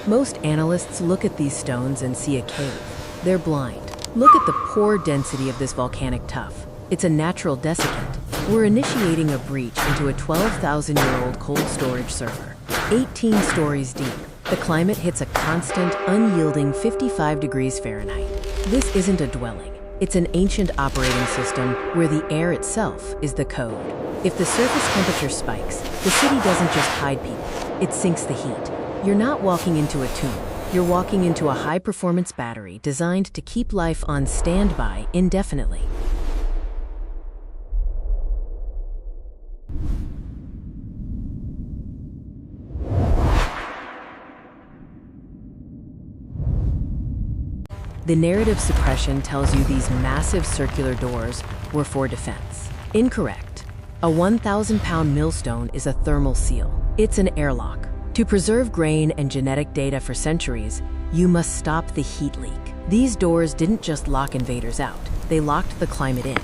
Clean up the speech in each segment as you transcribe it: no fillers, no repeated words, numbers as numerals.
Most analysts look at these stones and see a cave. They're blind. Look at the pore density of this volcanic tuff. It's a natural desiccant. We're initiating a breach into a 12,000-year-old cold storage server. 18 stories deep, the climate hits a constant, unyielding 55 degrees Fahrenheit. This isn't a dwelling. It's an ancient operating system where the air itself is the code. If the surface temperature spikes, the city doesn't just hide people, it sinks the heat. You're not walking into a tomb. You're walking into a high-performance battery designed to keep life on standby indefinitely. The narrative suppression tells you these massive circular doors were for defense. Incorrect. A 1,000-pound millstone is a thermal seal. It's an airlock. To preserve grain and genetic data for centuries, you must stop the heat leak. These doors didn't just lock invaders out, they locked the climate in.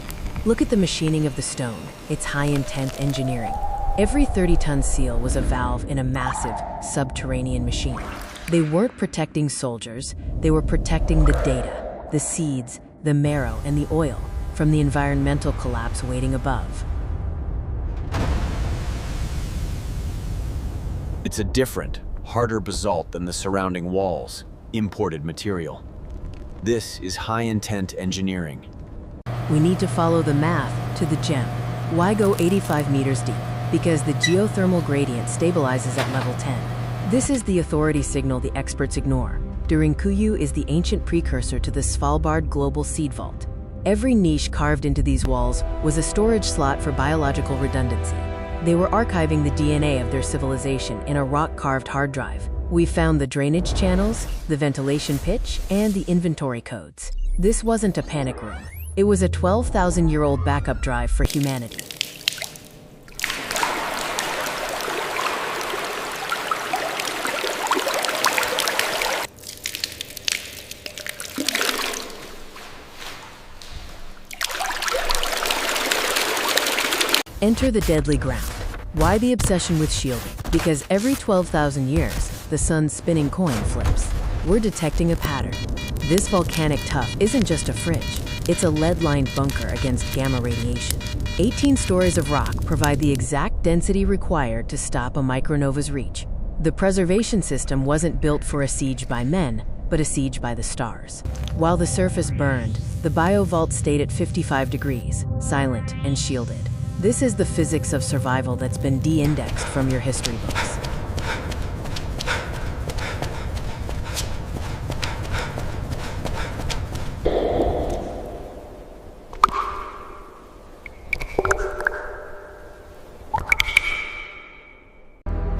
Look at the machining of the stone. It's high-intent engineering. Every 30-ton seal was a valve in a massive, subterranean machine. They weren't protecting soldiers, they were protecting the data, the seeds, the marrow, and the oil from the environmental collapse waiting above. It's a different, harder basalt than the surrounding walls, imported material. This is high-intent engineering. We need to follow the math to the gem. Why go 85 meters deep? Because the geothermal gradient stabilizes at level 10. This is the authority signal the experts ignore. Derinkuyu is the ancient precursor to the Svalbard Global Seed Vault. Every niche carved into these walls was a storage slot for biological redundancy. They were archiving the DNA of their civilization in a rock-carved hard drive. We found the drainage channels, the ventilation pitch, and the inventory codes. This wasn't a panic room. It was a 12,000-year-old backup drive for humanity. Enter the deadly ground. Why the obsession with shielding? Because every 12,000 years, the sun's spinning coin flips. We're detecting a pattern. This volcanic tuff isn't just a fridge. It's a lead-lined bunker against gamma radiation. 18 stories of rock provide the exact density required to stop a micronova's reach. The preservation system wasn't built for a siege by men, but a siege by the stars. While the surface burned, the biovault stayed at 55 degrees, silent and shielded. This is the physics of survival that's been de-indexed from your history books.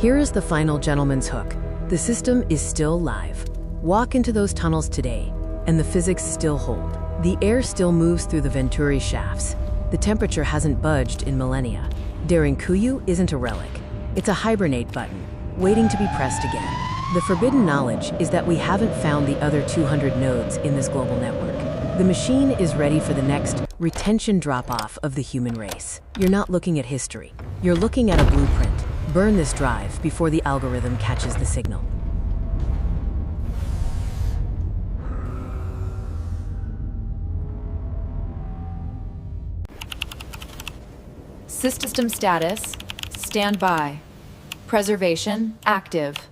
Here is the final gentleman's hook. The system is still live. Walk into those tunnels today, and the physics still hold. The air still moves through the Venturi shafts. The temperature hasn't budged in millennia. Derinkuyu isn't a relic. It's a hibernate button, waiting to be pressed again. The forbidden knowledge is that we haven't found the other 200 nodes in this global network. The machine is ready for the next retention drop-off of the human race. You're not looking at history. You're looking at a blueprint. Burn this drive before the algorithm catches the signal. System status, standby. Preservation, active.